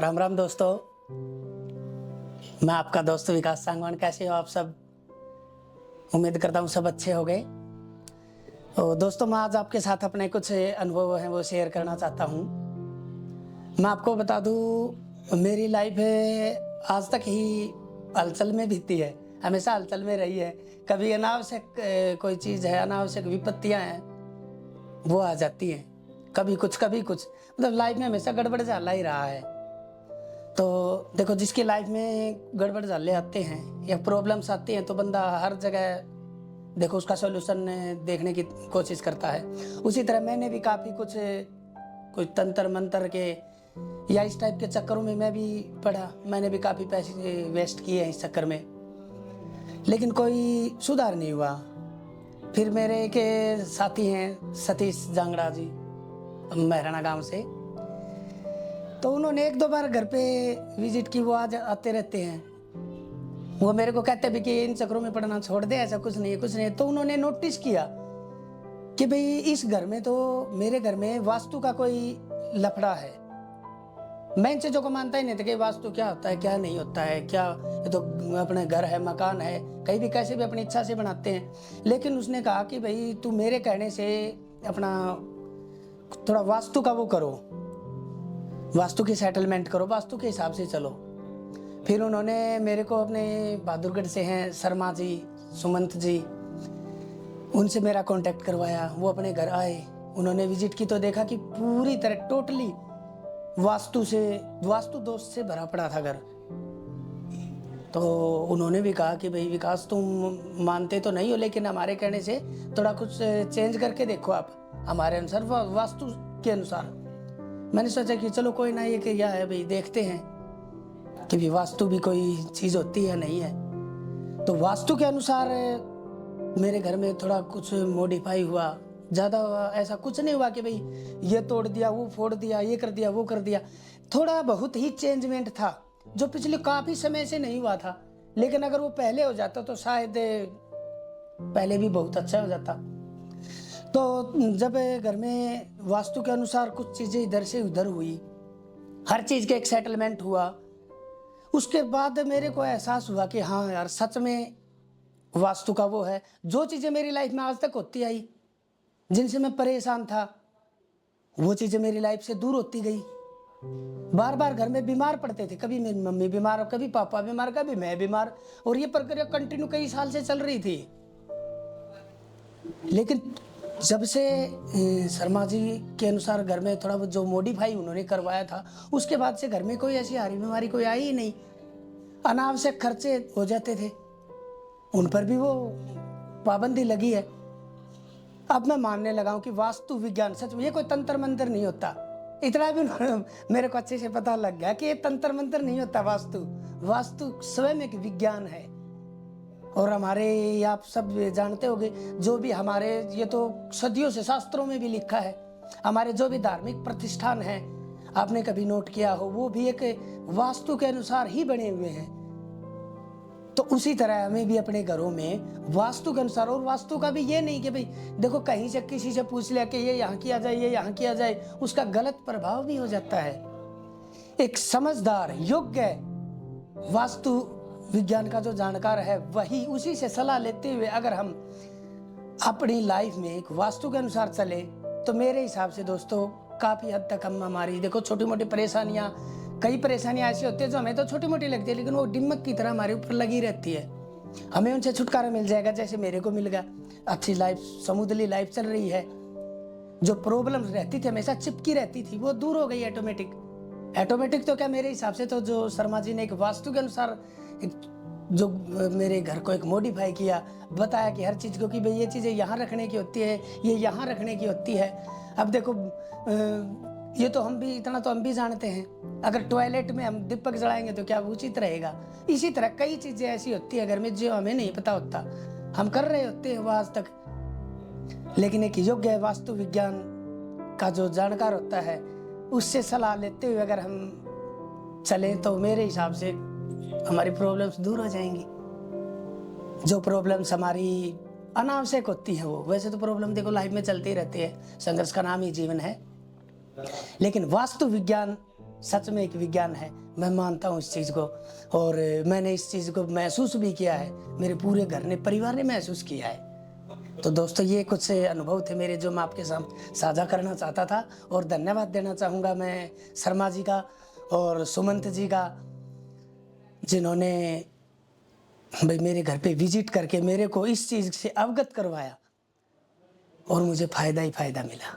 राम राम दोस्तों, मैं आपका दोस्त विकास सांगवान। कैसे हो आप सब? उम्मीद करता हूँ सब अच्छे हो गए। तो दोस्तों, मैं आज आपके साथ अपने कुछ अनुभव हैं वो शेयर करना चाहता हूँ। मैं आपको बता दूँ, मेरी लाइफ आज तक ही हलचल में बीती है, हमेशा हलचल में रही है। कभी अनावश्यक कोई चीज़ है, अनावश्यक विपत्तियाँ हैं वो आ जाती हैं, कभी कुछ, मतलब लाइफ में हमेशा गड़बड़ चला ही रहा है। तो देखो, जिसकी लाइफ में गड़बड़ झाले आते हैं या प्रॉब्लम्स आती हैं तो बंदा हर जगह देखो उसका सॉल्यूशन देखने की कोशिश करता है। उसी तरह मैंने भी काफ़ी कुछ तंत्र मंत्र के या इस टाइप के चक्करों में मैं भी पढ़ा। मैंने भी काफ़ी पैसे वेस्ट किए हैं इस चक्कर में, लेकिन कोई सुधार नहीं हुआ। फिर मेरे एक साथी हैं सतीश जांगड़ा जी, महराना गांव से, तो उन्होंने एक दो बार घर पे विजिट की। वो आज आते रहते हैं। वो मेरे को कहते भी कि इन चक्करों में पढ़ना छोड़ दे, ऐसा कुछ नहीं है। तो उन्होंने नोटिस किया कि भाई इस घर में तो मेरे घर में वास्तु का कोई लफड़ा है। मैं इन चीज़ों को मानता ही नहीं था कि वास्तु क्या होता है, क्या नहीं होता है, क्या ये तो अपने घर है, मकान है, कहीं भी कैसे भी अपनी इच्छा से बनाते हैं। लेकिन उसने कहा कि भाई तू मेरे कहने से अपना थोड़ा वास्तु का वो करो, वास्तु की सेटलमेंट करो, वास्तु के हिसाब से चलो। फिर उन्होंने मेरे को अपने बहादुरगढ़ से हैं शर्मा जी, सुमंत जी, उनसे मेरा कांटेक्ट करवाया। वो अपने घर आए, उन्होंने विजिट की तो देखा कि पूरी तरह टोटली वास्तु दोष से भरा पड़ा था घर। तो उन्होंने भी कहा कि भाई विकास, तुम मानते तो नहीं हो, लेकिन हमारे कहने से थोड़ा कुछ चेंज करके देखो आप, हमारे अनुसार, वास्तु के अनुसार। मैंने सोचा कि चलो कोई ना, ये क्या है भाई, देखते हैं कि भी वास्तु भी कोई चीज़ होती है नहीं है। तो वास्तु के अनुसार मेरे घर में थोड़ा कुछ मॉडिफाई हुआ। ज़्यादा ऐसा कुछ नहीं हुआ कि भाई ये तोड़ दिया, वो फोड़ दिया, ये कर दिया, वो कर दिया। थोड़ा बहुत ही चेंजमेंट था जो पिछले काफ़ी समय से नहीं हुआ था, लेकिन अगर वो पहले हो जाता तो शायद पहले भी बहुत अच्छा हो जाता। तो जब घर में वास्तु के अनुसार कुछ चीज़ें इधर से उधर हुई, हर चीज़ का एक सेटलमेंट हुआ, उसके बाद मेरे को एहसास हुआ कि हाँ यार, सच में वास्तु का वो है। जो चीज़ें मेरी लाइफ में आज तक होती आई, जिनसे मैं परेशान था, वो चीज़ें मेरी लाइफ से दूर होती गई। बार बार घर में बीमार पड़ते थे, कभी मेरी मम्मी बीमार, कभी पापा बीमार, कभी मैं बीमार, और ये प्रक्रिया कंटिन्यू कई साल से चल रही थी। लेकिन जब से शर्मा जी के अनुसार घर में थोड़ा जो मॉडिफाई उन्होंने करवाया था, उसके बाद से घर में कोई ऐसी हारी बीमारी कोई आई ही नहीं। अनावश्यक खर्चे हो जाते थे, उन पर भी वो पाबंदी लगी है। अब मैं मानने लगा हूँ कि वास्तु विज्ञान सच में ये कोई तंत्र मंत्र नहीं होता। इतना भी मेरे को अच्छे से पता लग गया कि ये तंत्र मंत्र नहीं होता। वास्तु स्वयं एक विज्ञान है। और हमारे, आप सब जानते होंगे, जो भी हमारे, ये तो सदियों से शास्त्रों में भी लिखा है, हमारे जो भी धार्मिक प्रतिष्ठान हैं, आपने कभी नोट किया हो, वो भी एक वास्तु के अनुसार ही बने हुए हैं। तो उसी तरह हमें भी अपने घरों में वास्तु के अनुसार, और वास्तु का भी ये नहीं कि भाई देखो कहीं से किसी से पूछ लिया कि ये यहाँ किया जाए, ये यहाँ किया जाए, उसका गलत प्रभाव भी हो जाता है। एक समझदार, योग्य वास्तु विज्ञान का जो जानकार है, वही, उसी से सलाह लेते हुए अगर हम अपनी लाइफ में एक वास्तु के अनुसार चले, तो मेरे हिसाब से दोस्तों काफ़ी हद तक हम हमारी, देखो छोटी मोटी परेशानियाँ, कई परेशानियाँ ऐसी होती है जो हमें तो छोटी मोटी लगती है, लेकिन वो दिमाग की तरह हमारे ऊपर लगी रहती है। हमें उनसे छुटकारा मिल जाएगा, जैसे मेरे को मिल गया। अच्छी लाइफ, समुद्री लाइफ चल रही है। जो प्रॉब्लम रहती थी, हमेशा चिपकी रहती थी, वो दूर हो गई ऑटोमेटिक। तो क्या, मेरे हिसाब से तो जो शर्मा जी ने एक वास्तु के अनुसार जो मेरे घर को एक मॉडिफाई किया, बताया कि हर चीज़ को कि भाई ये चीज़ें यहाँ रखने की होती है, ये यहाँ रखने की होती है। अब देखो, ये तो हम भी जानते हैं, अगर टॉयलेट में हम दीपक जलाएंगे तो क्या वो उचित रहेगा। इसी तरह कई चीज़ें ऐसी होती है घर में जो हमें नहीं पता होता, हम कर रहे होते हैं वो आज तक। लेकिन एक योग्य वास्तु विज्ञान का जो जानकार होता है, उससे सलाह लेते हुए अगर हम चलें तो मेरे हिसाब से हमारी प्रॉब्लम्स दूर हो जाएंगी। जो प्रॉब्लम्स हमारी अनावश्यक होती है, वो वैसे तो प्रॉब्लम देखो लाइफ में चलते ही रहते हैं, संघर्ष का नाम ही जीवन है। लेकिन वास्तु विज्ञान सच में एक विज्ञान है। मैं मानता हूँ इस चीज़ को, और मैंने इस चीज़ को महसूस भी किया है, मेरे पूरे घर ने परिवार ने महसूस किया है। तो दोस्तों ये कुछ अनुभव थे मेरे जो मैं आपके साथ साझा करना चाहता था, और धन्यवाद देना चाहूँगा मैं शर्मा जी का और सुमंत जी का, जिन्होंने भाई मेरे घर पे विजिट करके मेरे को इस चीज़ से अवगत करवाया और मुझे फ़ायदा ही फ़ायदा मिला।